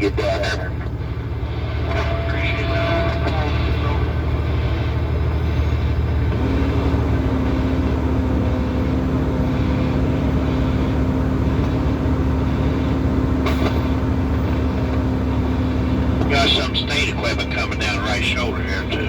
you get down there. Appreciate that. Got some state equipment coming down right shoulder here too.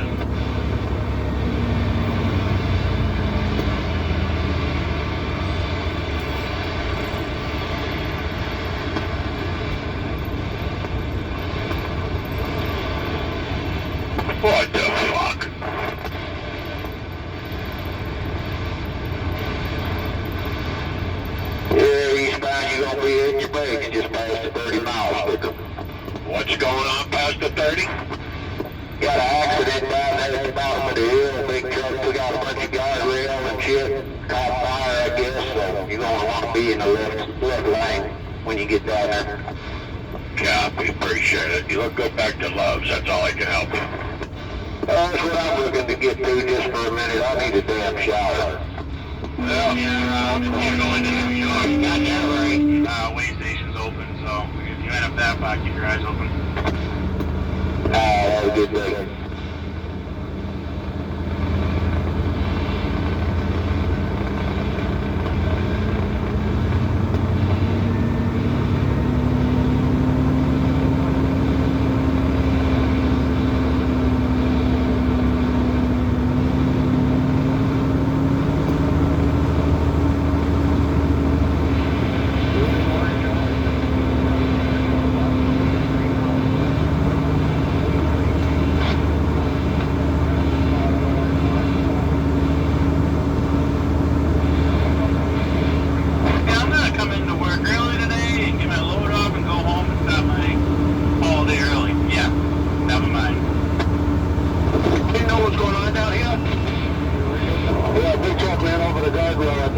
What the fuck? Yeah, eastbound, you're gonna be hitting your brakes just past the 30 miles. What's going on past the 30? Got an accident down there at the bottom of the hill. Big truck took out a bunch of guardrails and shit. Caught fire, I guess, so you're gonna want to be in the left lane when you get down there. Copy, appreciate it. You look good back to Love's, that's all I can help you. That's what I'm looking to get to just for a minute. I need a damn shower. Well, yeah, if you're going to New York, you got that right. Way station's open, so if you end up that far, keep your eyes open. Have a good day.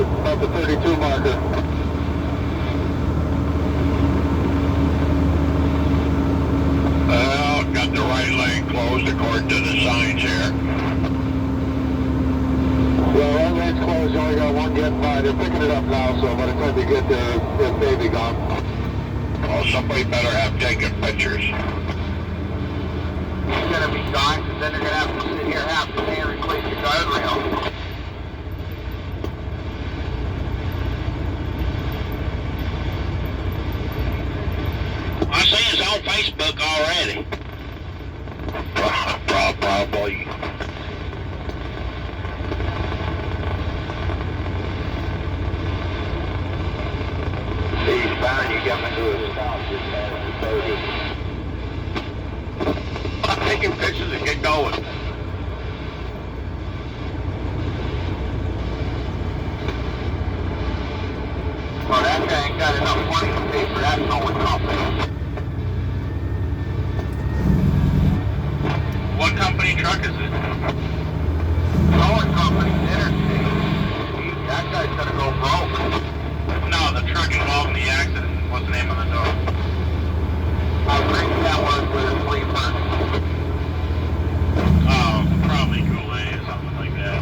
About the 32 marker. Well, got the right lane closed according to the signs here. Well, right lane's closed, you only got one getting by. They're picking it up now, so by the time you get there, it may be gone. Well, somebody better have taken pictures. It's going to be gone, because then they're going to have to sit here half the day and replace the guardrail. I see it's on Facebook already. Probably. Eastbound, you coming to a stop just past the 30. I'm taking pictures and get going. Well, that guy ain't got enough money to pay for that towing company. What company truck is it? Towing company, Interstate. That guy's gonna go broke. No, the truck involved in the accident. What's the name on the door? I think that was with a sleeper. Oh, probably Kool-Aid or something like that.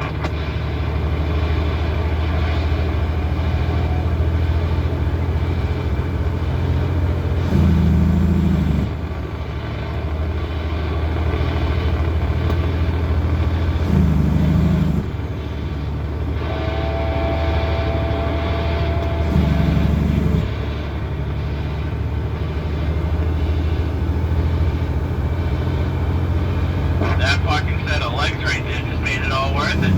That fucking set of legs right there just made it all worth it.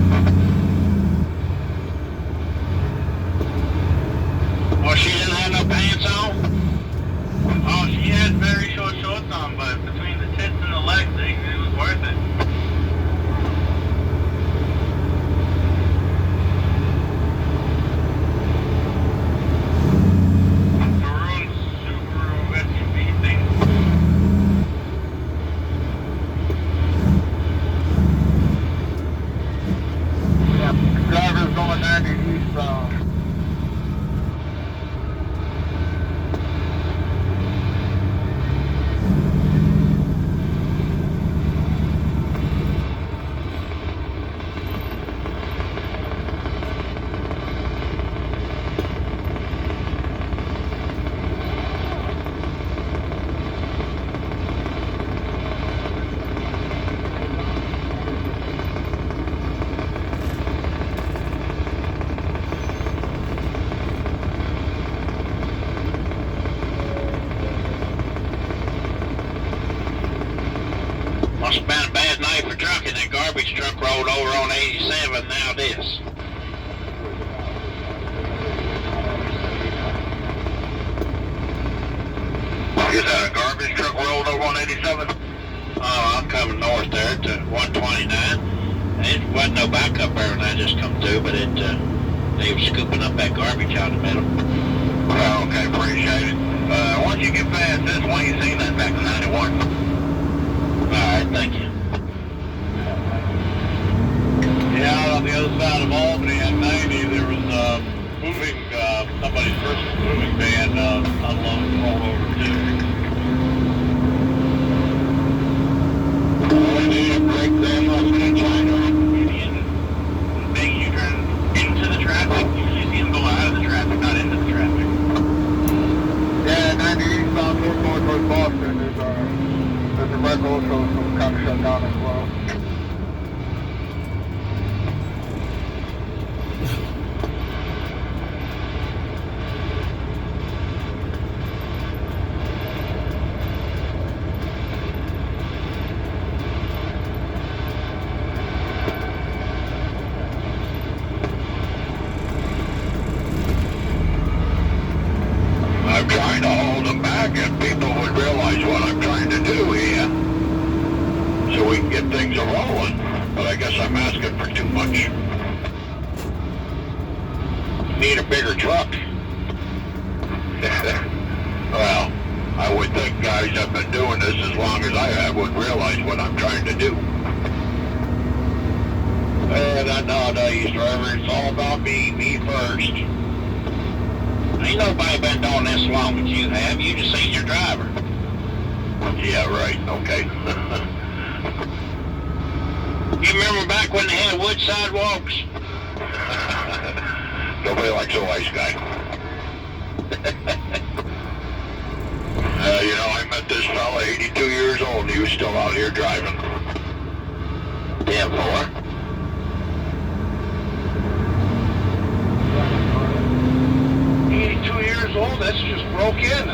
Oh, she didn't have no pants on? Oh, she had very short shorts on, but between the tits and the legs, it was worth it. Maroon Subaru SUV thing. Driver's going 90 eastbound. garbage truck rolled over on 87, now this. Is that a garbage truck rolled over on 87? Oh, I'm coming north there to 129. It wasn't no backup there when I just come through, but they were scooping up that garbage out in the middle. Oh, okay, appreciate it. Once you get past this one, you seen that back in 91. Alright, thank you. Yeah, out on the other side of Albany at 90, there was somebody's personal moving van unloaded and rolled over too. I need a break there, must be China. Make you turn into the traffic. You see them go out of the traffic, not into the traffic. Yeah, 90 eastbound towards Boston, there's a wreck also, so it's kind of shut down as well. I'm trying to hold them back and people would realize what I'm trying to do here. So we can get things rolling. But I guess I'm asking for too much. Need a bigger truck. Well, I would think guys that have been doing this as long as I have would realize what I'm trying to do. Nowadays, driver, it's all about me first. Ain't nobody been doing this long as you have. You just ain't your driver. Yeah, right. Okay. You remember back when they had wood sidewalks? Nobody likes a wise guy. I met this fella, 82 years old, and he was still out here driving. Damn boy. 82 years old? That's just broke in.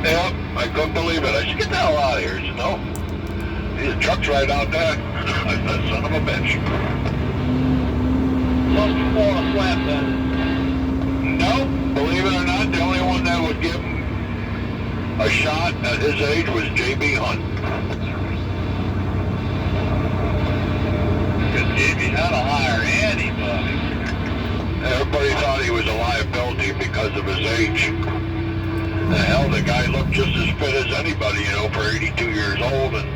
Yep, I couldn't believe it. I said, get the hell out of here. He said, no. His truck's right out there. I said, son of a bitch. Must be falling a flat then. No, believe it or not, the only one that would give him a shot at his age was J.B. Hunt. Because JB had to hire anybody. Everybody thought he was a liability because of his age. The hell, the guy looked just as fit as anybody, for 82 years old, and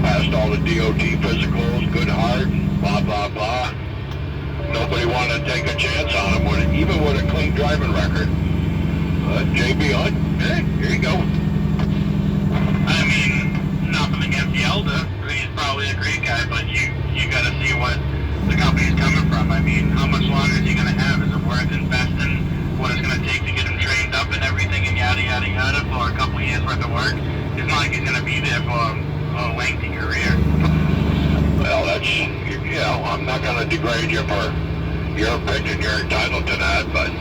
passed all the DOT physicals, good heart, blah, blah, blah. Nobody wanted to take a chance on him, even with a clean driving record. J.B. Hunt, here you go. I mean, nothing against the elder. He's probably a great guy, but you got to see what the company's coming from. I mean, how much longer is he going to have? Is it worth investing what it's going to take to get him trained up and everything and yada, yada, yada for a couple of years worth of work? It's not like he's going to be there for a lengthy career. Well, that's, I'm not going to degrade you for your opinion. You're entitled to that, but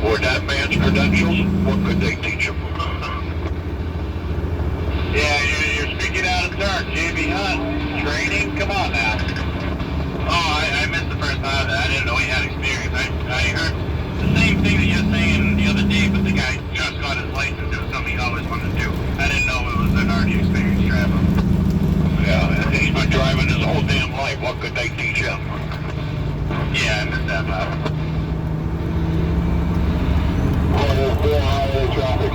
with that man's credentials, what could they teach him? Yeah, you're speaking out of turn. J.B. Hunt, training? Come on now. Oh, I missed the first part of that. I didn't know he had experience. I heard the same thing that you're saying the other day, but the guy just got his license. It was something he always wanted to do. I didn't know it was an already experienced driver. Yeah, he's been driving his whole damn life. What could they teach him? Yeah, I missed that part. Quarter 4 highway traffic